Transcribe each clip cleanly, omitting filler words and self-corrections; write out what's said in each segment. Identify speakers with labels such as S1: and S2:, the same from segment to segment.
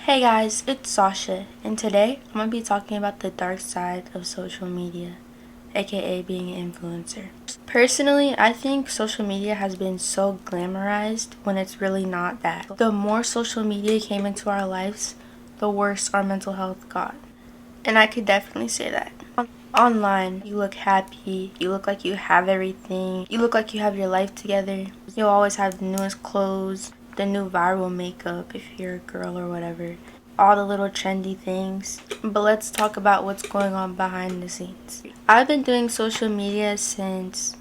S1: Hey guys, it's Sasha, and today I'm going to be talking about the dark side of social media, aka being an influencer. Personally, I think social media has been so glamorized when it's really not that. The more social media came into our lives, the worse our mental health got. And I could definitely say that. Online, you look happy, you look like you have everything, you look like you have your life together. You'll always have the newest clothes, the new viral makeup if you're a girl or whatever, all the little trendy things. But let's talk about what's going on behind the scenes. I've been doing social media since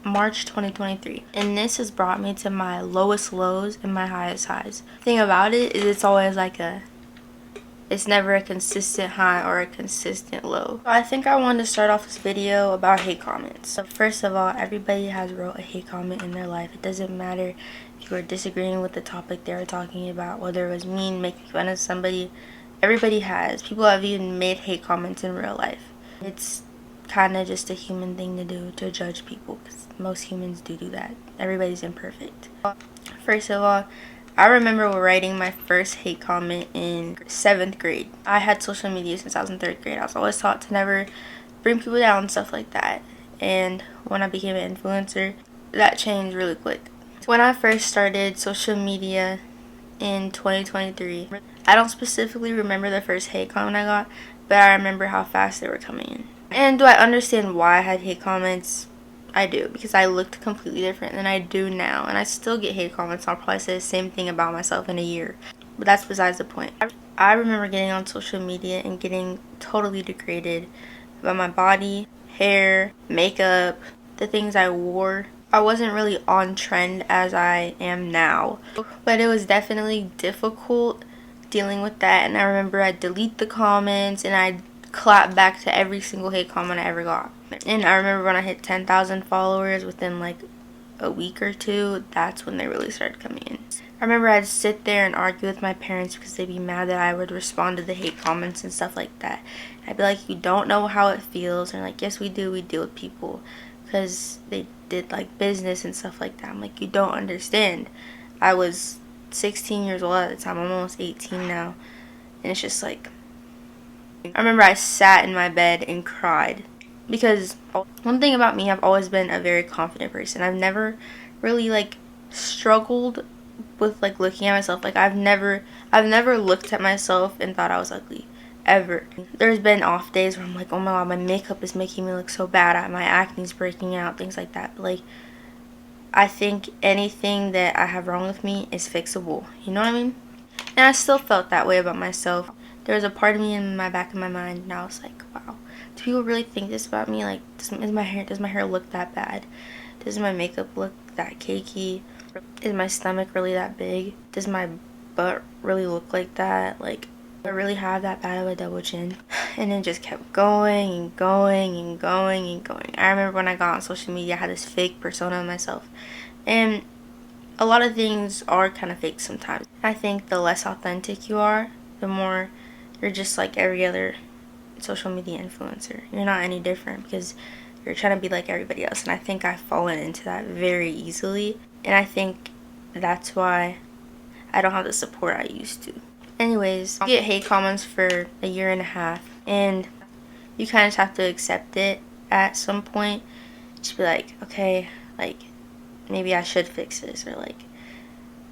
S1: March 2023, and this has brought me to my lowest lows and my highest highs. The thing about it is it's never a consistent high or a consistent low. So I think I wanted to start off this video about hate comments. So first of all, everybody has wrote a hate comment in their life. It doesn't matter if you are disagreeing with the topic they were talking about, whether it was mean, making fun of somebody. Everybody has. People have even made hate comments in real life. It's kind of just a human thing to do, to judge people, because most humans do that. Everybody's imperfect. First of all, I remember writing my first hate comment in 7th grade. I had social media since I was in 3rd grade. I was always taught to never bring people down and stuff like that. And when I became an influencer, that changed really quick. When I first started social media in 2023, I don't specifically remember the first hate comment I got, but I remember how fast they were coming in. And do I understand why I had hate comments? I do, because I looked completely different than I do now, and I still get hate comments. I'll probably say the same thing about myself in a year, but that's besides the point. I remember getting on social media and getting totally degraded about my body, hair, makeup, the things I wore. I wasn't really on trend as I am now, but it was definitely difficult dealing with that. And I remember I'd delete the comments and I'd clap back to every single hate comment I ever got. And I remember when I hit 10,000 followers within like a week or two, that's when they really started coming in. I remember I'd sit there and argue with my parents because they'd be mad that I would respond to the hate comments and stuff like that. I'd be like, you don't know how it feels. And like, yes we do, we deal with people because they did like business and stuff like that. I'm like, you don't understand. I was 16 years old at the time. I'm almost 18 now. And it's just like, I remember I sat in my bed and cried because one thing about me, I've always been a very confident person. I've never really like struggled with like looking at myself. Like I've never looked at myself and thought I was ugly, ever. There's been off days where I'm like, oh my god, my makeup is making me look so bad, my acne's breaking out, things like that. But like, I think anything that I have wrong with me is fixable, you know what I mean? And I still felt that way about myself. There was a part of me in my back of my mind, and I was like, wow, do people really think this about me? Like, does my hair look that bad? Does my makeup look that cakey? Is my stomach really that big? Does my butt really look like that? Like, do I really have that bad of a double chin? And it just kept going and going and going and going. I remember when I got on social media, I had this fake persona of myself. And a lot of things are kind of fake sometimes. I think the less authentic you are, the more you're just like every other social media influencer. You're not any different because you're trying to be like everybody else. And I think I've fallen into that very easily. And I think that's why I don't have the support I used to. Anyways, I get hate comments for a year and a half. And you kind of just have to accept it at some point. Just be like, okay, like, maybe I should fix this, or like,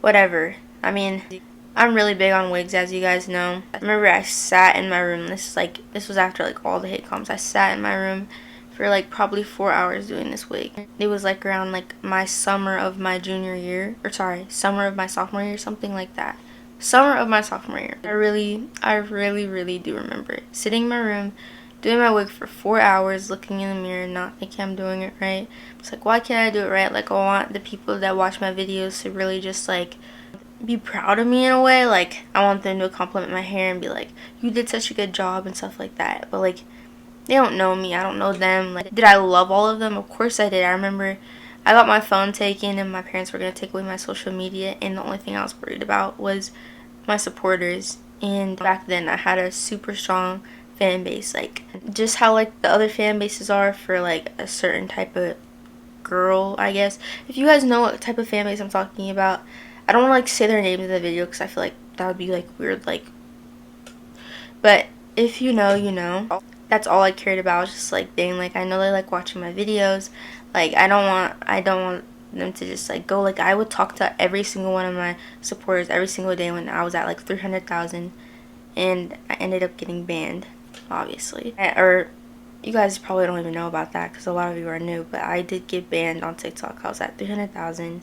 S1: whatever. I mean, I'm really big on wigs, as you guys know. I remember I sat in my room. This was after like all the hate comments. I sat in my room for like probably 4 hours doing this wig. It was like around like my summer of my junior year, or sorry, summer of my sophomore year, something like that. Summer of my sophomore year. I really do remember it. Sitting in my room, doing my wig for 4 hours, looking in the mirror, not thinking I'm doing it right. It's like, why can't I do it right? Like, I want the people that watch my videos to really just like be proud of me in a way. Like, I want them to compliment my hair and be like, you did such a good job and stuff like that. But like, they don't know me, I don't know them. Like, did I love all of them? Of course I did. I remember I got my phone taken and my parents were going to take away my social media, and the only thing I was worried about was my supporters. And back then I had a super strong fan base, like just how like the other fan bases are for like a certain type of girl, I guess. If you guys know what type of fan base I'm talking about, I don't want to like say their names in the video because I feel like that would be like weird, like, but if you know, you know. That's all I cared about, just like, dang, like, I know they like watching my videos. Like, I don't want them to just like go. Like, I would talk to every single one of my supporters every single day when I was at like 300,000, and I ended up getting banned, obviously. Or you guys probably don't even know about that because a lot of you are new, but I did get banned on TikTok. I was at 300,000,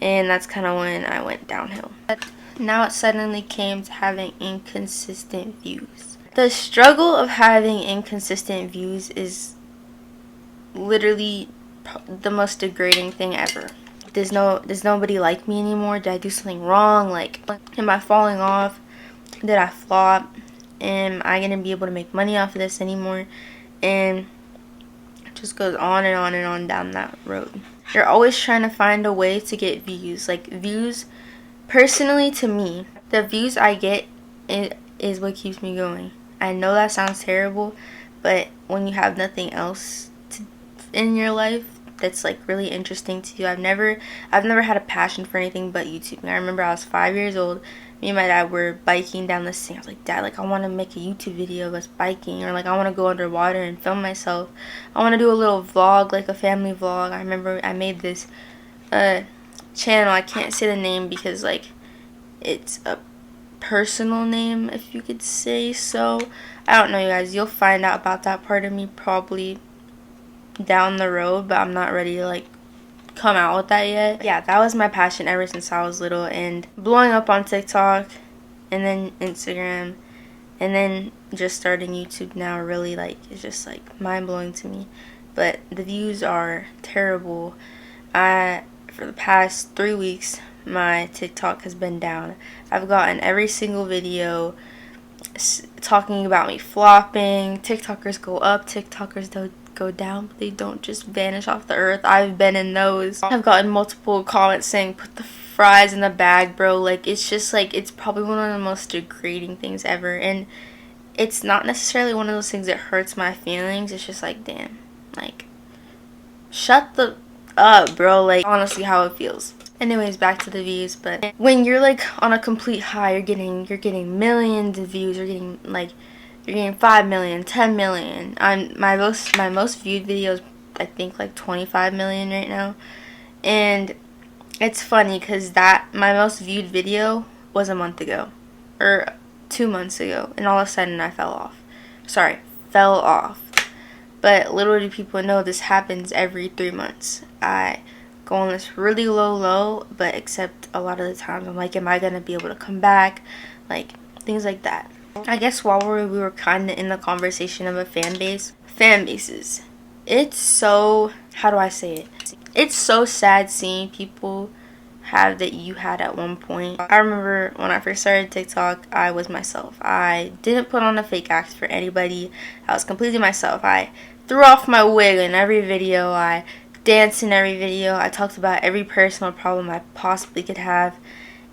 S1: and that's kind of when I went downhill. But now it suddenly came to having inconsistent views. The struggle of having inconsistent views is literally the most degrading thing ever. Does nobody like me anymore? Did I do something wrong? Like, am I falling off? Did I flop? Am I gonna be able to make money off of this anymore? And it just goes on and on and on down that road. You're always trying to find a way to get views. Like, views, personally, to me, the views I get is what keeps me going. I know that sounds terrible, but when you have nothing else in your life that's like really interesting to you, I've never had a passion for anything but YouTube. I remember I was 5 years old. Me and my dad were biking down this thing. I was like, Dad, like, I want to make a YouTube video of us biking, or like I want to go underwater and film myself. I want to do a little vlog, like a family vlog. I remember I made this channel. I can't say the name because like it's a personal name, if you could say so. I don't know, you guys. You'll find out about that part of me probably down the road, but I'm not ready to like come out with that yet. Yeah, that was my passion ever since I was little, and blowing up on TikTok and then Instagram and then just starting YouTube now really like is just like mind-blowing to me. But the views are terrible. For the past 3 weeks my TikTok has been down. I've gotten every single video talking about me flopping. TikTokers go up, TikTokers don't go down, but they don't just vanish off the earth. I've been in those. I've gotten multiple comments saying, put the fries in the bag, bro. Like, it's just like, it's probably one of the most degrading things ever. And it's not necessarily one of those things that hurts my feelings. It's just like, damn, like, shut the up, bro. Like, honestly, how it feels. Anyways, back to the views. But when you're like on a complete high, you're getting millions of views. You're getting 5 million, 10 million. My most viewed videos, I think like 25 million right now. And it's funny because my most viewed video was a month ago or 2 months ago, and all of a sudden I fell off. But little do people know this happens every 3 months. I go on this really low, but except a lot of the times I'm like, am I gonna be able to come back? Like, things like that. I guess while we were kind of in the conversation of a fan bases, it's so, how do I say it? It's so sad seeing people have that you had at one point. I remember when I first started TikTok, I was myself. I didn't put on a fake act for anybody. I was completely myself. I threw off my wig in every video. I danced in every video. I talked about every personal problem I possibly could have.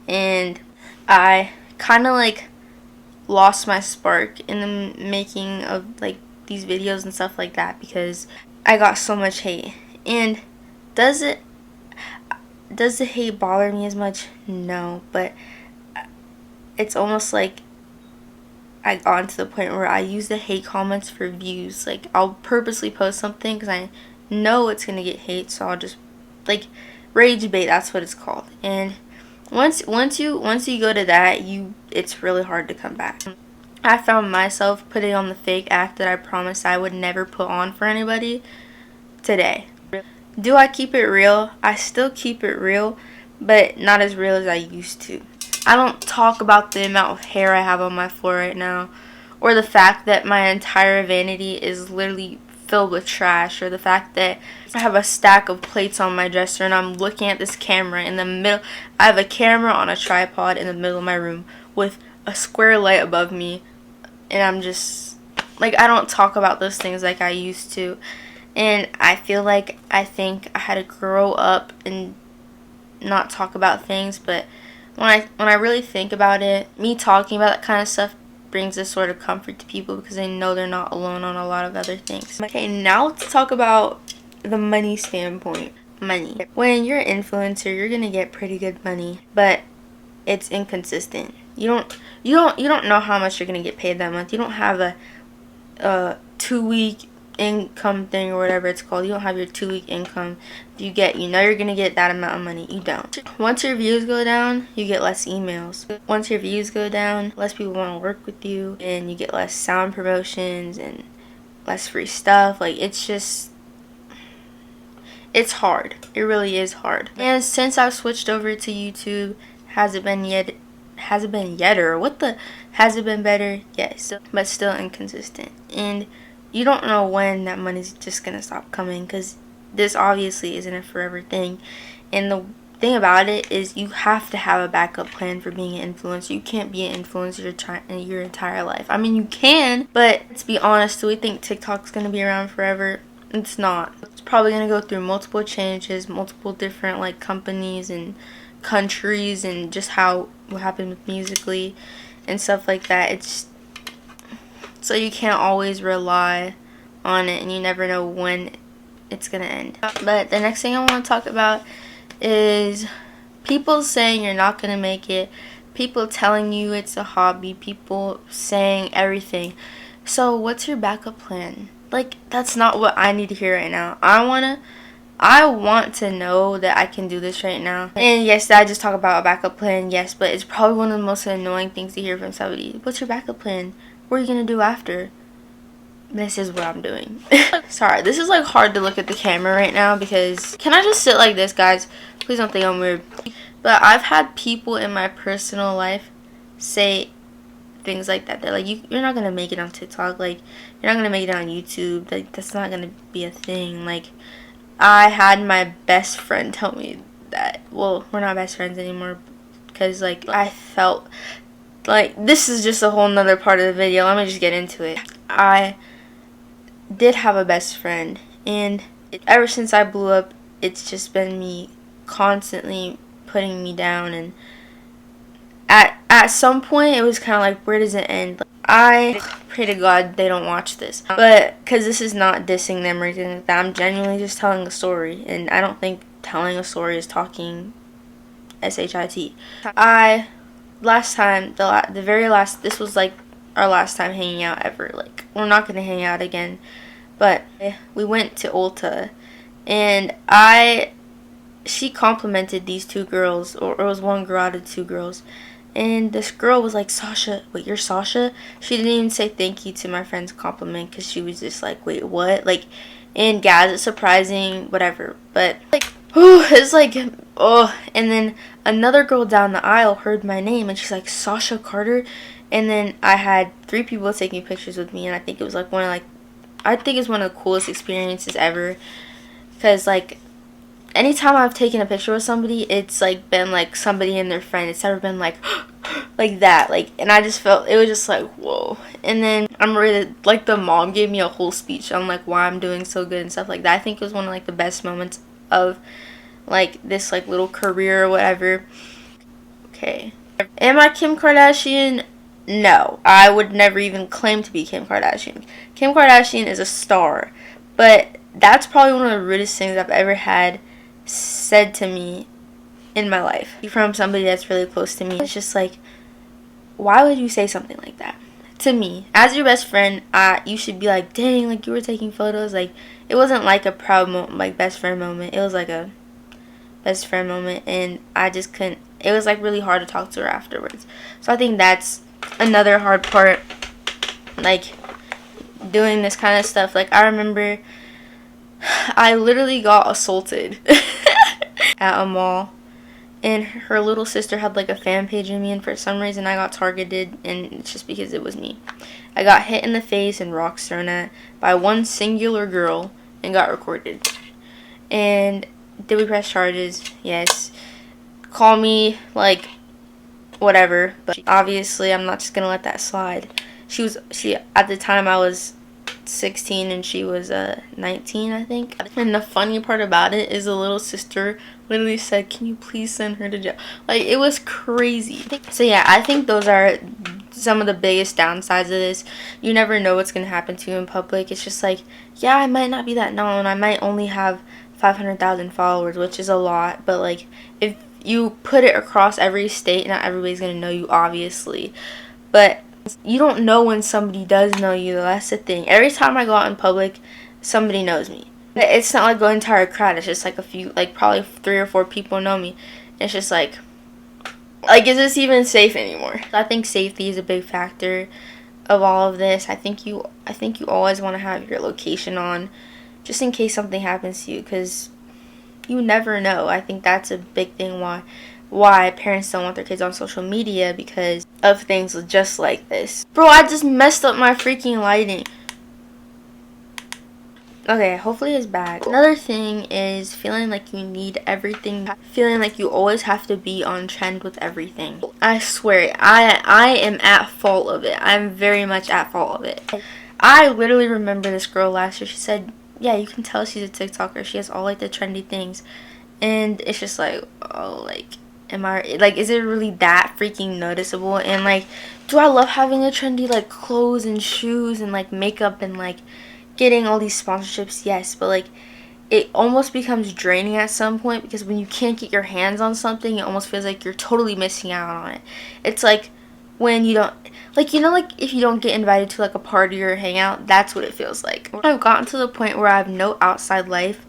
S1: And I kind of like lost my spark in the making of like these videos and stuff like that because I got so much hate. And does the hate bother me as much? No, but it's almost like I got to the point where I use the hate comments for views. Like, I'll purposely post something because I know it's gonna get hate, so I'll just like rage bait. That's what it's called. And once you go to that, it's really hard to come back. I found myself putting on the fake act that I promised I would never put on for anybody today. Do I keep it real? I still keep it real, but not as real as I used to. I don't talk about the amount of hair I have on my floor right now, or the fact that my entire vanity is literally filled with trash, or the fact that I have a stack of plates on my dresser and I'm looking at this camera in the middle. I have a camera on a tripod in the middle of my room with a square light above me, and I'm just like, I don't talk about those things like I used to. And I feel like I think I had to grow up and not talk about things, but when I really think about it, me talking about that kind of stuff brings a sort of comfort to people because they know they're not alone on a lot of other things. Okay, now let's talk about the money standpoint. Money. When you're an influencer, you're gonna get pretty good money, but it's inconsistent. You don't know how much you're gonna get paid that month. You don't have a 2-week income thing or whatever it's called. You don't have your 2-week income. You know you're gonna get that amount of money. You don't. Once your views go down, you get less emails. Once your views go down, less people want to work with you, and you get less sound promotions and less free stuff. Like, it's hard. It really is hard. And since I've switched over to YouTube, has it been better? Yes, but still inconsistent. And you don't know when that money's just gonna stop coming, because this obviously isn't a forever thing. And the thing about it is, you have to have a backup plan for being an influencer. You can't be an influencer your entire life. I mean, you can, but let's be honest, do we think TikTok's gonna be around forever? It's not. It's probably gonna go through multiple changes, multiple different like companies and countries, and just what happened with Musical.ly and stuff like that. So you can't always rely on it, and you never know when it's gonna end. But the next thing I want to talk about is people saying you're not gonna make it, people telling you it's a hobby, people saying everything. So what's your backup plan? Like, that's not what I need to hear right now. I want to know that I can do this right now. And yes, I just talk about a backup plan, yes, but it's probably one of the most annoying things to hear from somebody. What's your backup plan? What are you gonna do after? This is what I'm doing. Sorry, this is like hard to look at the camera right now, because can I just sit like this, guys? Please don't think I'm weird. But I've had people in my personal life say things like that. They're like, you're not gonna make it on TikTok. Like, you're not gonna make it on YouTube. Like, that's not gonna be a thing. Like, I had my best friend tell me that. Well, we're not best friends anymore, because like I felt like, this is just a whole nother part of the video. Let me just get into it. I did have a best friend, and ever since I blew up, it's just been me constantly putting me down. And at some point, it was kind of like, where does it end? Like, I pray to God they don't watch this, but because this is not dissing them or anything like that. I'm genuinely just telling a story, and I don't think telling a story is talking shit. Last time, this was like our last time hanging out ever. Like, we're not gonna hang out again, but we went to Ulta, and she complimented these two girls, or it was one girl out of two girls, and this girl was like, Sasha, wait, you're Sasha? She didn't even say thank you to my friend's compliment, because she was just like, wait, what? Like, and guys, it's surprising, whatever, but like, it's like, oh. And then another girl down the aisle heard my name, and she's like, Sasha Carter. And then I had 3 people taking pictures with me, and I think it was like I think it's one of the coolest experiences ever, because like, anytime I've taken a picture with somebody, it's like been like somebody and their friend. It's never been like like that. Like, and I just felt, it was just like, whoa. And then I'm really like, the mom gave me a whole speech on like why I'm doing so good and stuff like that. I think it was one of like the best moments of like this like little career or whatever. Okay, am I Kim Kardashian? No, I would never even claim to be Kim Kardashian. Kim Kardashian is a star, but that's probably one of the rudest things I've ever had said to me in my life from somebody that's really close to me. It's just like, why would you say something like that to me? As your best friend, you should be like, dang, like, you were taking photos. Like, it wasn't like a proud like best friend moment. It was like a best friend moment, and I just couldn't. It was like really hard to talk to her afterwards. So I think that's another hard part, like, doing this kind of stuff. Like, I remember I literally got assaulted at a mall, and her little sister had like a fan page of me, and for some reason I got targeted, and it's just because it was me. I got hit in the face and rocks thrown at by one singular girl and got recorded. And did we press charges? Yes. Call me like whatever, but obviously I'm not just gonna let that slide. She at the time I was 16 and she was 19, I think. And the funny part about it is the little sister literally said, can you please send her to jail? Like, it was crazy. So yeah, I think those are some of the biggest downsides of this. You never know what's gonna happen to you in public. It's just like, yeah, I might not be that known. I might only have 500,000 followers, which is a lot, but like, if you put it across every state. Not everybody's gonna know you, obviously, but you don't know when somebody does know you. That's the thing. Every time I go out in public, somebody knows me. It's not like the entire crowd. It's just like a few, like probably 3 or 4 people know me. It's just like is this even safe anymore? I think safety is a big factor of all of this. I think you always want to have your location on, just in case something happens to you, because you never know. I think that's a big thing why parents don't want their kids on social media, because of things just like this. Bro, I just messed up my freaking lighting. Okay, hopefully it's back. Another thing is feeling like you need everything. Feeling like you always have to be on trend with everything. I swear, I am at fault of it. I'm very much at fault of it. I literally remember this girl last year. She said, yeah, you can tell she's a TikToker. She has all like the trendy things. And it's just like, oh, like, is it really that freaking noticeable? And like, do I love having the trendy like clothes and shoes and like makeup and like getting all these sponsorships? Yes, but like it almost becomes draining at some point, because when you can't get your hands on something, it almost feels like you're totally missing out on it. It's like when you don't, like, you know, like if you don't get invited to like a party or a hangout, that's what it feels like. I've gotten to the point where I have no outside life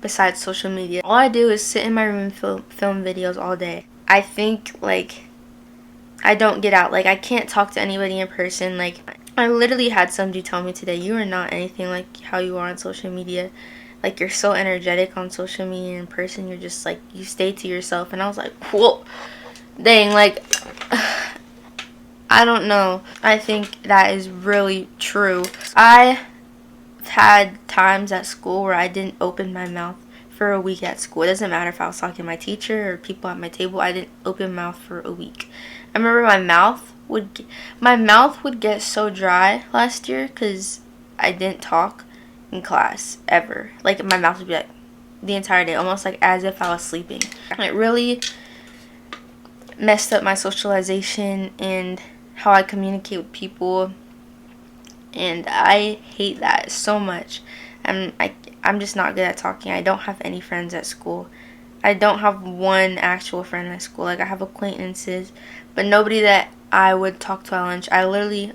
S1: besides social media. All I do is sit in my room and film videos all day. I think like I don't get out. Like I can't talk to anybody in person. Like I literally had somebody tell me today, you are not anything like how you are on social media. Like, you're so energetic on social media, in person you're just like, you stay to yourself. And I was like, whoa, dang, like, I don't know. I think that is really true. I had times at school where I didn't open my mouth for a week at school. It doesn't matter if I was talking to my teacher or people at my table. I didn't open my mouth for a week. I remember my mouth would get so dry last year because I didn't talk in class ever. Like, my mouth would be like the entire day, almost like as if I was sleeping. It really messed up my socialization and how I communicate with people, and I hate that so much. I'm just not good at talking. I don't have any friends at school. I don't have one actual friend at school. Like, I have acquaintances, but nobody that I would talk to at lunch. I literally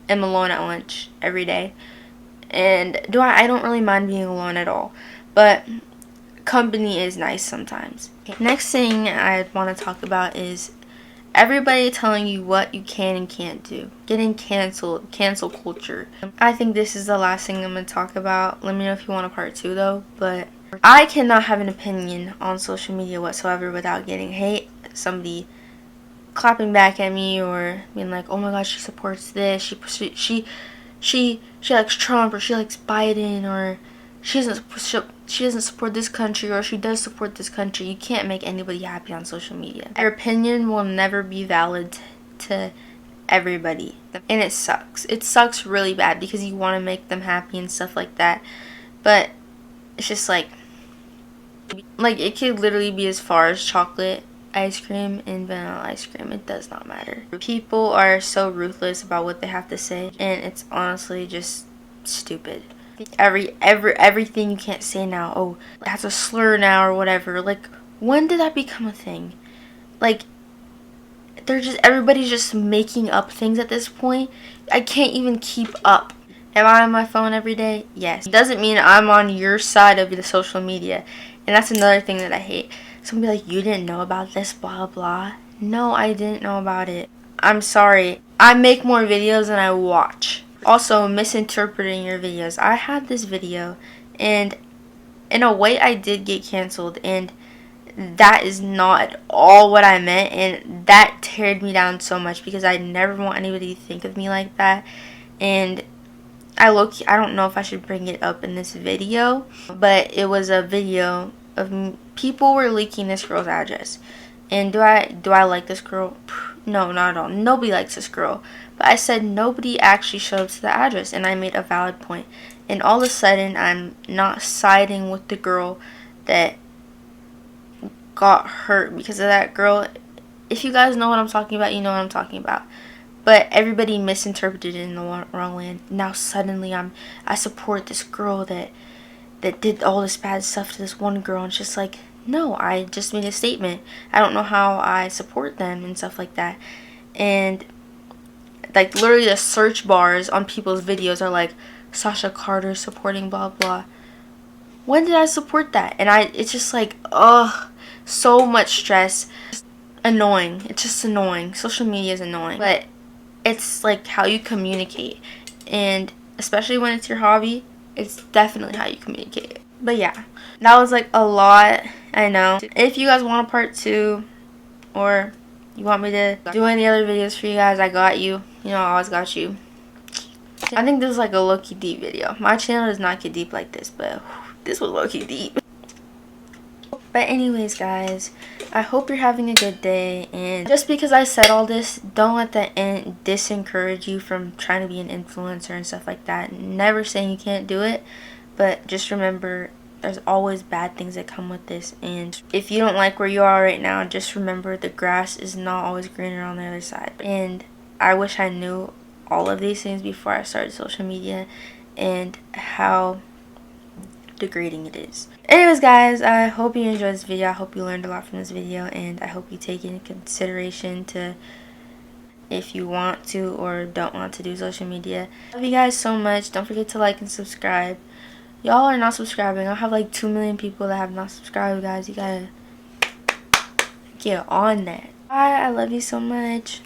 S1: am alone at lunch every day. And I don't really mind being alone at all, but company is nice sometimes. Next thing I want to talk about is everybody telling you what you can and can't do. Getting canceled, cancel culture. I think this is the last thing I'm going to talk about. Let me know if you want a part 2 though, but I cannot have an opinion on social media whatsoever without getting hate, somebody clapping back at me, or being like, oh my gosh, she supports this, she likes Trump, or she likes Biden, or she doesn't support this country, or she does support this country. You can't make anybody happy on social media. Your opinion will never be valid to everybody, and it sucks. It sucks really bad because you want to make them happy and stuff like that, but it's just like it could literally be as far as chocolate ice cream and vanilla ice cream. It does not matter. People are so ruthless about what they have to say, and it's honestly just stupid. Everything you can't say now, oh, that's a slur now or whatever. Like, when did that become a thing? Like, everybody's just making up things at this point. I can't even keep up. Am I on my phone every day? Yes. It doesn't mean I'm on your side of the social media. And that's another thing that I hate. Somebody like, you didn't know about this, blah, blah. No, I didn't know about it. I'm sorry. I make more videos than I watch. Also, misinterpreting your videos. I had this video, and in a way I did get canceled, and that is not at all what I meant, and that teared me down so much because I never want anybody to think of me like that. And I don't know if I should bring it up in this video, but it was a video of people were leaking this girl's address. And do I like this girl? No, not at all. Nobody likes this girl. But I said nobody actually showed up to the address, and I made a valid point. And all of a sudden, I'm not siding with the girl that got hurt because of that girl. If you guys know what I'm talking about, you know what I'm talking about. But everybody misinterpreted it in the wrong way. Now suddenly I support this girl that did all this bad stuff to this one girl. And it's just like, No, I just made a statement. I don't know how I support them and stuff like that. And like literally the search bars on people's videos are like Sasha Carter supporting blah blah. When did I support that? And it's just like, ugh, so much stress. Annoying. It's just annoying. Social media is annoying. But it's like how you communicate. And especially when it's your hobby, it's definitely how you communicate. But yeah, that was like a lot, I know. If you guys want a part 2 or you want me to do any other videos for you guys, I got you. You know, I always got you. I think this was like a low-key deep video. My channel does not get deep like this, but this was low-key deep. But anyways, guys, I hope you're having a good day. And just because I said all this, don't let that disencourage you from trying to be an influencer and stuff like that. Never saying you can't do it, but just remember there's always bad things that come with this. And if you don't like where you are right now, just remember the grass is not always greener on the other side. And I wish I knew all of these things before I started social media and how degrading it is. Anyways, guys, I hope you enjoyed this video. I hope you learned a lot from this video, and I hope you take into consideration to if you want to or don't want to do social media. Love you guys so much. Don't forget to like and subscribe. Y'all are not subscribing. I have like 2 million people that have not subscribed, guys. You gotta get on that. Bye. I love you so much.